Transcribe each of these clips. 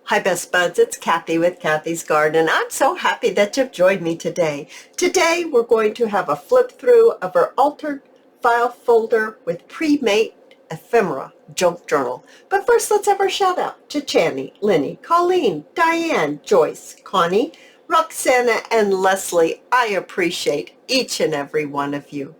Hi Best Buds, it's Cathy with Cathy's Garden. I'm so happy that you've joined me today. Today we're going to have a flip through of our altered file folder with pre-made ephemera junk journal. But first let's have our shout out to Channy, Lenny, Colleen, Diane, Joyce, Connie, Roxana, and Leslie. I appreciate each and every one of you.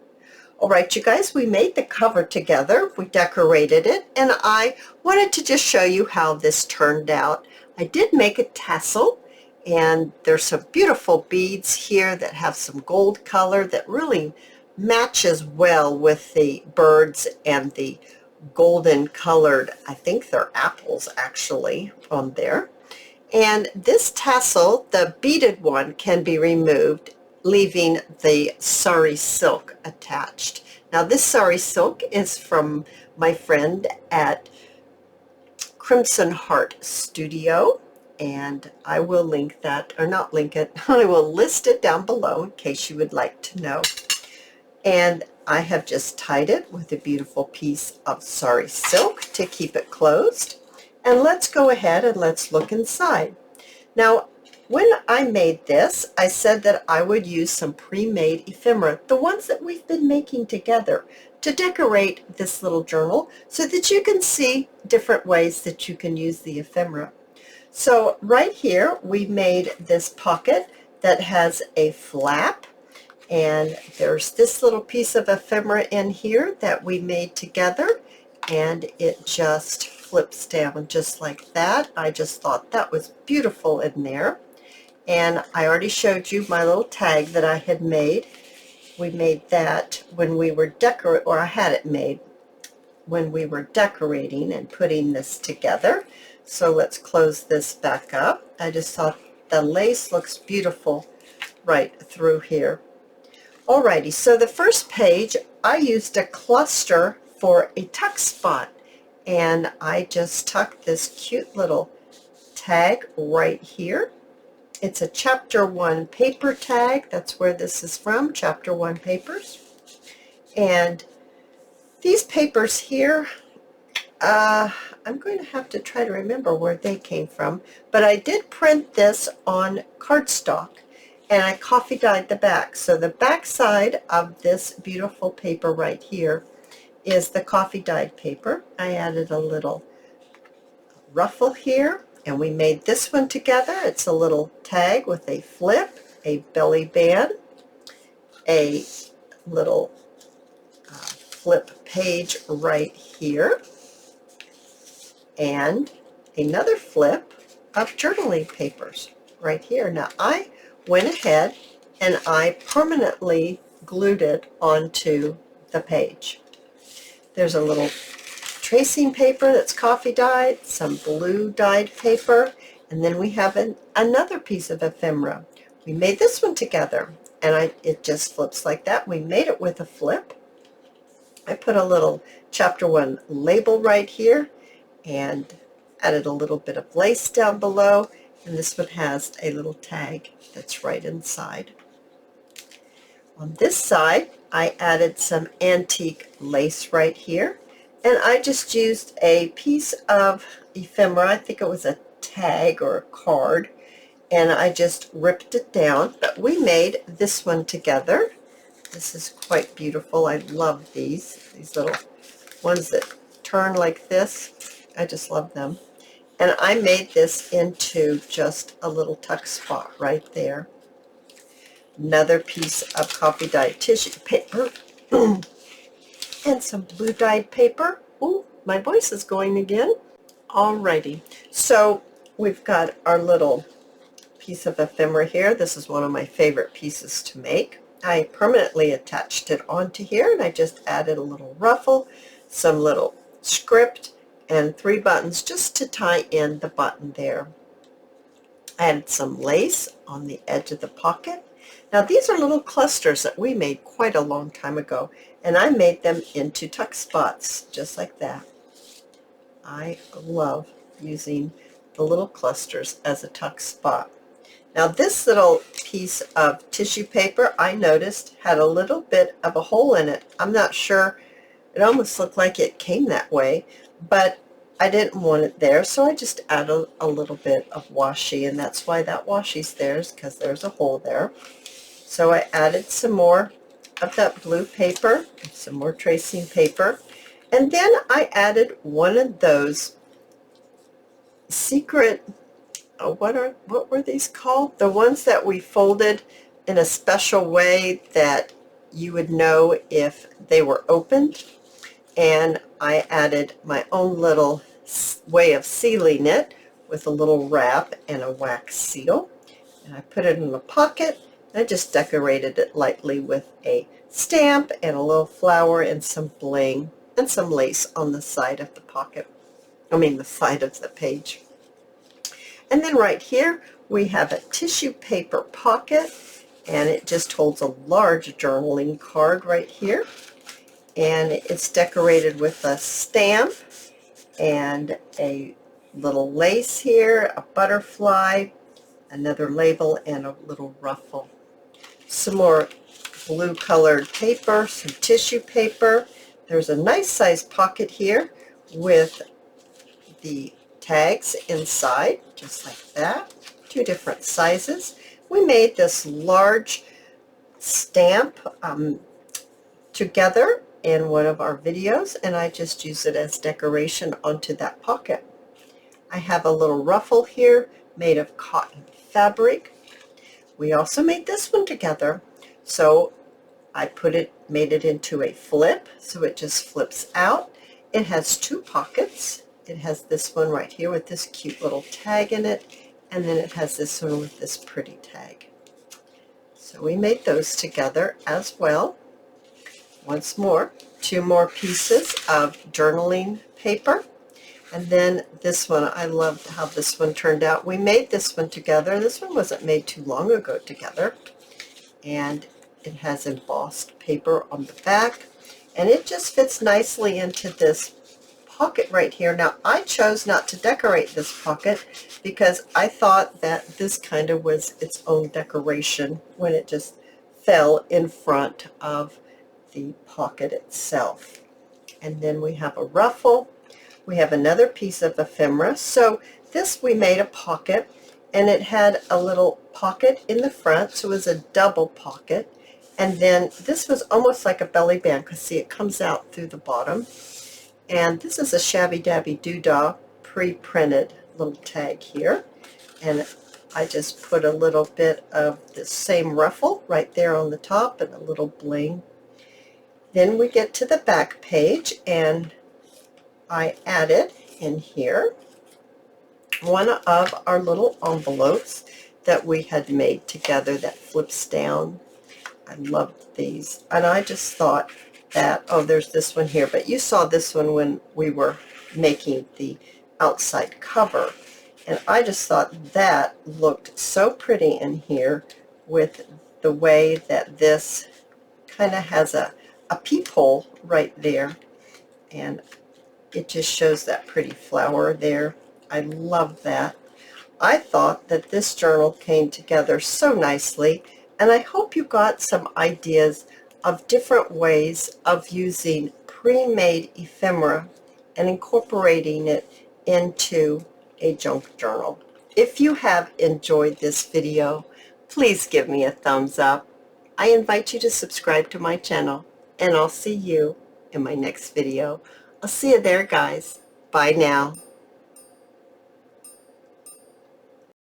All right, you guys, we made the cover together. We decorated it, and I wanted to just show you how this turned out. I did make a tassel, and there's some beautiful beads here that have some gold color that really matches well with the birds and the golden colored, I think they're apples actually, on there. And this tassel, the beaded one, can be removed, leaving the Sari silk attached. Now this Sari silk is from my friend at Crimson Heart Studio, and I will link that, or not link it, I will list it down below in case you would like to know. And I have just tied it with a beautiful piece of Sari silk to keep it closed. And let's go ahead and let's look inside. Now, when I made this, I said that I would use some pre-made ephemera, the ones that we've been making together, to decorate this little journal so that you can see different ways that you can use the ephemera. So right here, we made this pocket that has a flap, and there's this little piece of ephemera in here that we made together, and it just flips down just like that. I just thought that was beautiful in there. And I already showed you my little tag that I had made. We made that when we were I had it made when we were decorating and putting this together. So let's close this back up. I just thought the lace looks beautiful right through here. Alrighty, so the first page I used a cluster for a tuck spot, and I just tucked this cute little tag right here. It's a chapter 1 paper tag. That's where this is from, chapter 1 papers. And these papers here, I'm going to have to try to remember where they came from, but I did print this on cardstock, and I coffee dyed the back. So the back side of this beautiful paper right here is the coffee dyed paper. I added a little ruffle here, and we made this one together. It's a little tag with a flip, a belly band, a little flip page right here, and another flip of journaling papers right here. Now I went ahead and I permanently glued it onto the page. There's a little tracing paper that's coffee dyed, some blue dyed paper, and then we have another piece of ephemera. We made this one together, and it just flips like that. We made it with a flip. I put a little chapter 1 label right here and added a little bit of lace down below, and this one has a little tag that's right inside. On this side, I added some antique lace right here, and I just used a piece of ephemera. I think it was a tag or a card, and I just ripped it down. But we made this one together. This is quite beautiful. I love these little ones that turn like this. I just love them. And I made this into just a little tuck spot right there. Another piece of coffee dyed tissue paper and some blue dyed paper. Ooh, my voice is going again. Alrighty, so we've got our little piece of ephemera here. This is one of my favorite pieces to make. I permanently attached it onto here, and I just added a little ruffle, some little script, and 3 buttons just to tie in the button there. I added some lace on the edge of the pocket. Now these are little clusters that we made quite a long time ago, and I made them into tuck spots just like that. I love using the little clusters as a tuck spot. Now this little piece of tissue paper I noticed had a little bit of a hole in it. I'm not sure, it almost looked like it came that way, but I didn't want it there, so I just added a little bit of washi, and that's why that washi's there, is because there's a hole there. So I added some more of that blue paper, some more tracing paper, and then I added one of those secret, what were these called? The ones that we folded in a special way that you would know if they were opened. And I added my own little way of sealing it with a little wrap and a wax seal. And I put it in a pocket. I just decorated it lightly with a stamp and a little flower and some bling and some lace on the side of the pocket. The side of the page. And then right here we have a tissue paper pocket, and it just holds a large journaling card right here. And it's decorated with a stamp and a little lace here, a butterfly, another label, and a little ruffle. Some more blue colored paper, some tissue paper. There's a nice sized pocket here with the tags inside, just like that, 2 different sizes. We made this large stamp together in one of our videos, and I just use it as decoration onto that pocket. I have a little ruffle here made of cotton fabric. We also made this one together, so I made it into a flip, so it just flips out. It has 2 pockets. It has this one right here with this cute little tag in it, and then it has this one with this pretty tag. So we made those together as well. Once more, 2 more pieces of journaling paper. And then this one, I loved how this one turned out. We made this one together. This one wasn't made too long ago together. And it has embossed paper on the back. And it just fits nicely into this pocket right here. Now, I chose not to decorate this pocket because I thought that this kind of was its own decoration when it just fell in front of the pocket itself. And then we have a ruffle. We have another piece of ephemera. So this we made a pocket, and it had a little pocket in the front, so it was a double pocket. And then this was almost like a belly band, because see, it comes out through the bottom. And this is a Shabby Dabby Doodah pre-printed little tag here. And I just put a little bit of the same ruffle right there on the top and a little bling. Then we get to the back page, and I added in here one of our little envelopes that we had made together that flips down. I loved these, and I just thought that, oh, there's this one here, but you saw this one when we were making the outside cover, and I just thought that looked so pretty in here with the way that this kind of has a peephole right there, and it just shows that pretty flower there. I love that. I thought that this journal came together so nicely, and I hope you got some ideas of different ways of using pre-made ephemera and incorporating it into a junk journal. If you have enjoyed this video, please give me a thumbs up. I invite you to subscribe to my channel, and I'll see you in my next video. I'll see you there, guys. Bye now.